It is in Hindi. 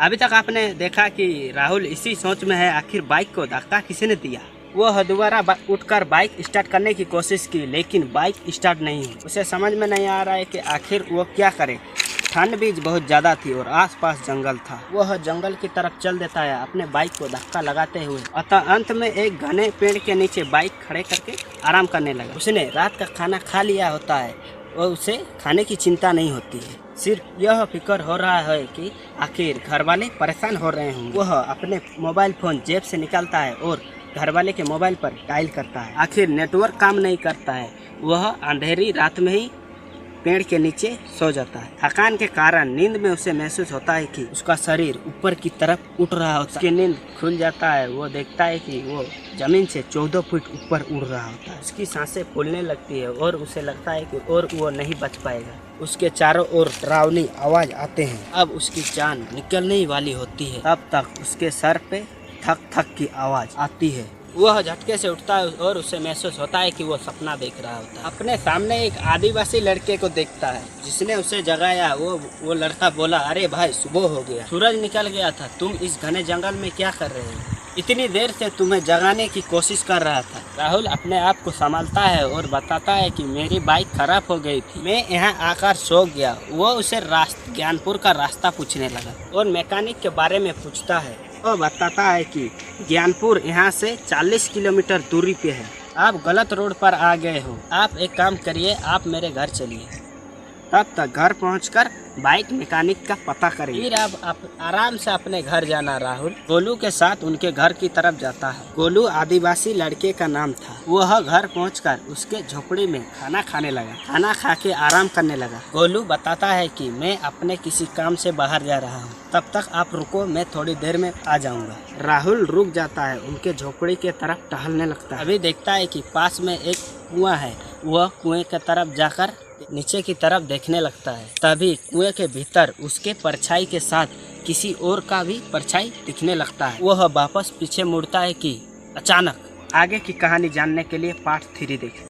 अभी तक आपने देखा कि राहुल इसी सोच में है आखिर बाइक को धक्का किसने दिया। वह दोबारा उठकर बाइक स्टार्ट करने की कोशिश की लेकिन बाइक स्टार्ट नहीं हुई। उसे समझ में नहीं आ रहा है कि आखिर वो क्या करे। ठंड भी बहुत ज़्यादा थी और आसपास जंगल था। वह जंगल की तरफ चल देता है अपने बाइक को धक्का लगाते हुए। अतः अंत में एक घने पेड़ के नीचे बाइक खड़े करके आराम करने लगा। उसने रात का खाना खा लिया होता है और उसे खाने की चिंता नहीं होती है। सिर्फ यह फिक्र हो रहा है कि आखिर घर वाले परेशान हो रहे होंगे। वह अपने मोबाइल फ़ोन जेब से निकालता है और घर वाले के मोबाइल पर डायल करता है। आखिर नेटवर्क काम नहीं करता है। वह अंधेरी रात में ही पेड़ के नीचे सो जाता है। थकान के कारण नींद में उसे महसूस होता है कि उसका शरीर ऊपर की तरफ उठ रहा होता है। उसकी नींद खुल जाता है। वो देखता है कि वो जमीन से 14 फुट ऊपर उड़ रहा होता है। उसकी सांसें फूलने लगती है और उसे लगता है कि और वो नहीं बच पाएगा। उसके चारों ओर डरावनी आवाज आते हैं। अब उसकी जान निकलने ही वाली होती है। तब तक उसके सर पे थक थक की आवाज आती है। वह झटके से उठता है और उसे महसूस होता है कि वो सपना देख रहा होता है। अपने सामने एक आदिवासी लड़के को देखता है जिसने उसे जगाया। वो लड़का बोला, अरे भाई सुबह हो गया, सूरज निकल गया था, तुम इस घने जंगल में क्या कर रहे हो? इतनी देर से तुम्हें जगाने की कोशिश कर रहा था। राहुल अपने आप को संभालता है और बताता है कि मेरी बाइक खराब हो गई थी, मैं यहाँ आकर सो गया। वो उसे ज्ञानपुर का रास्ता पूछने लगा और मैकेनिक के बारे में पूछता है। वो बताता है कि ज्ञानपुर यहाँ से 40 किलोमीटर दूरी पे है। आप गलत रोड पर आ गए हो। आप एक काम करिए, आप मेरे घर चलिए। तब तक घर पहुंचकर बाइक मैकेनिक का पता करें। फिर अब आप आराम से अपने घर जाना। राहुल गोलू के साथ उनके घर की तरफ जाता है। गोलू आदिवासी लड़के का नाम था। वह घर पहुंचकर उसके झोपड़ी में खाना खाने लगा। खाना खा के आराम करने लगा। गोलू बताता है कि मैं अपने किसी काम से बाहर जा रहा हूँ, तब तक आप रुको, मैं थोड़ी देर में आ जाऊंगा। राहुल रुक जाता है, उनके झोपड़ी के तरफ टहलने लगता है। अभी देखता है कि पास में एक कुआं है। वह कुएं की तरफ जाकर नीचे की तरफ देखने लगता है। तभी कुएं के भीतर उसके परछाई के साथ किसी और का भी परछाई दिखने लगता है। वह वापस पीछे मुड़ता है कि अचानक। आगे की कहानी जानने के लिए पार्ट 3 देखें।